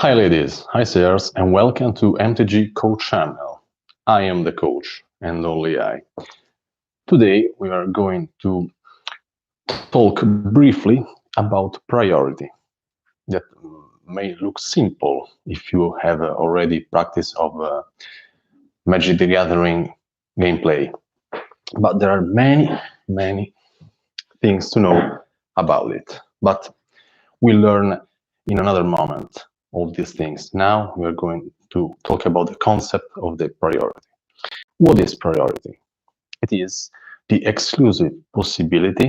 Hi ladies, hi sirs, and welcome to MTG Coach channel. I am the coach, and only I. Today we are going to talk briefly about priority. That may look simple if you have already practice of Magic the Gathering gameplay, but there are many things to know about it. But we'll learn in another moment all these things. Now we are going to talk about the concept of the priority. What is priority? It is the exclusive possibility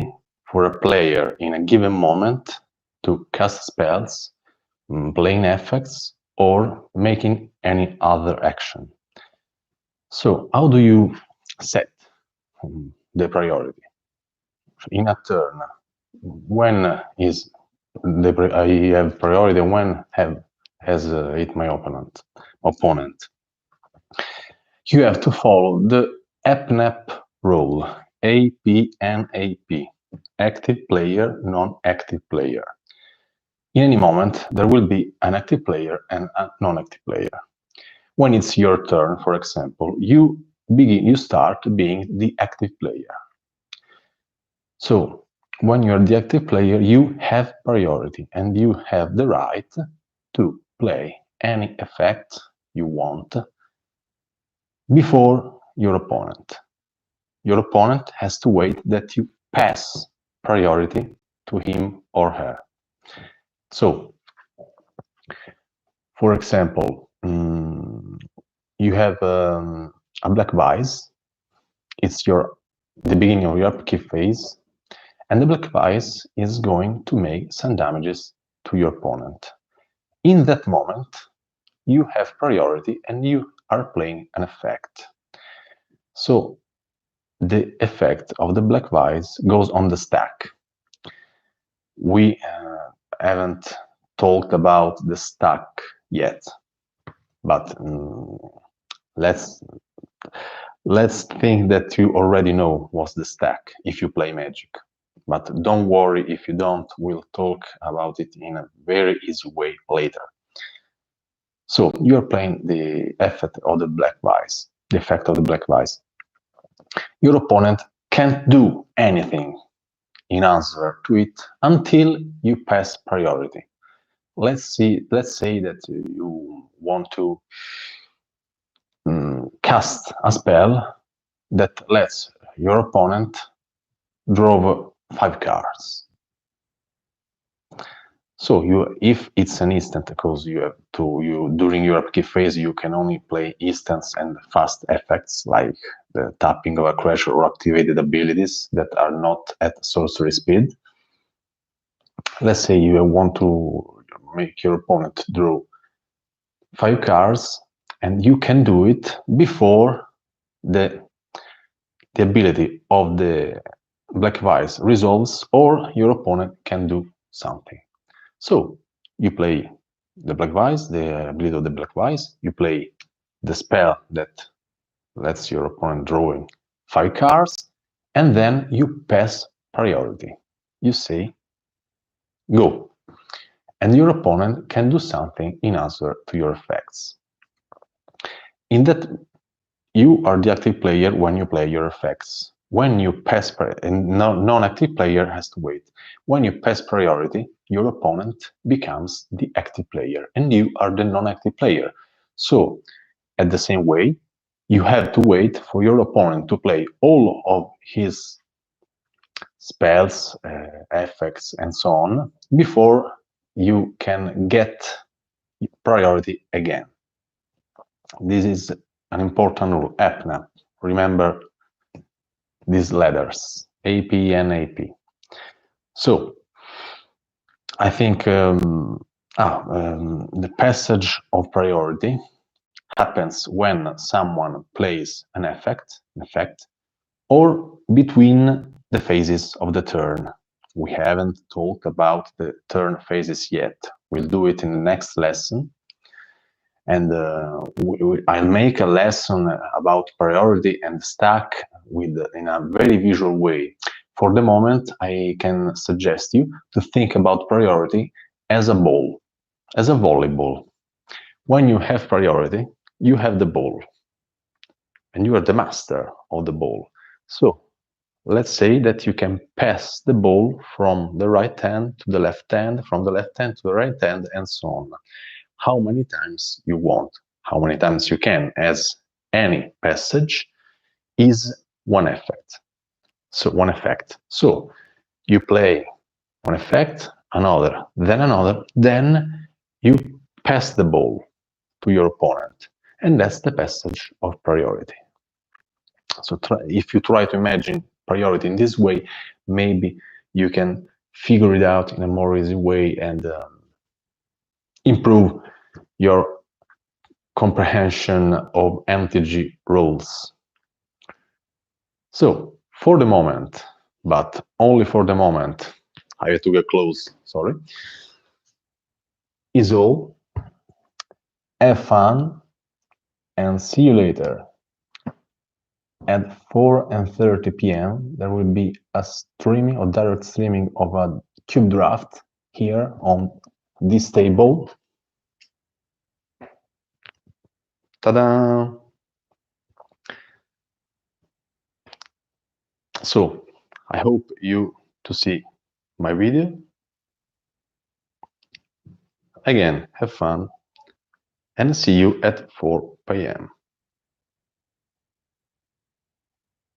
for a player in a given moment to cast spells, playing effects, or making any other action. So how do you set the priority? In a turn, when is I have priority, when has it my opponent? You have to follow the APNAP rule, APNAP, active player, non-active player. In any moment, there will be an active player and a non-active player. When it's your turn, for example, you start being the active player. So when you're the active player, you have priority and you have the right to play any effect you want before your opponent. Your opponent has to wait that you pass priority to him or her. So, for example, you have a black vise. It's the beginning of your upkeep phase, and the black vise is going to make some damages to your opponent. In that moment, you have priority and you are playing an effect. So the effect of the black vise goes on the stack. We haven't talked about the stack yet, but let's think that you already know what's the stack if you play Magic. But don't worry if you don't, we'll talk about it in a very easy way later. So you're playing the effect of the black vise, the effect of the black vise. Your opponent can't do anything in answer to it until you pass priority. Let's say that you want to cast a spell that lets your opponent draw 5 cards. So if it's an instant, because during your upkeep phase you can only play instants and fast effects like the tapping of a creature or activated abilities that are not at sorcery speed. Let's say you want to make your opponent draw 5 cards, and you can do it before the ability of the black vise resolves, or your opponent can do something. So you play the black vise, the ability of the black vise, you play the spell that lets your opponent drawing 5 cards, and then you pass priority. You say, go. And your opponent can do something in answer to your effects. In that, you are the active player when you play your effects. When you pass priority, and non-active player has to wait. When you pass priority, your opponent becomes the active player and you are the non-active player. So, at the same way, you have to wait for your opponent to play all of his spells, effects, and so on before you can get priority again. This is an important rule, APNAP. Remember these letters, AP and AP. So, I think the passage of priority happens when someone plays an effect, or between the phases of the turn. We haven't talked about the turn phases yet. We'll do it in the next lesson. And I'll make a lesson about priority and stack in a very visual way. For the moment, I can suggest you to think about priority as a ball, as a volleyball. when you have priority, you have the ball, and you are the master of the ball. So let's say that you can pass the ball from the right hand to the left hand, from the left hand to the right hand, and so on. How many times you want, how many times you can, as any passage is one effect. So you play one effect, another, then you pass the ball to your opponent, and that's the passage of priority. So if you try to imagine priority in this way, maybe you can figure it out in a more easy way and improve your comprehension of MTG rules. So for the moment, but only for the moment, I have to get close, sorry, is all. Have fun and see you later. At 4:30 p.m. there will be a streaming or direct streaming of a cube draft here on this table. Ta-da! So I hope you to see my video. Again, have fun and see you at 4 p.m.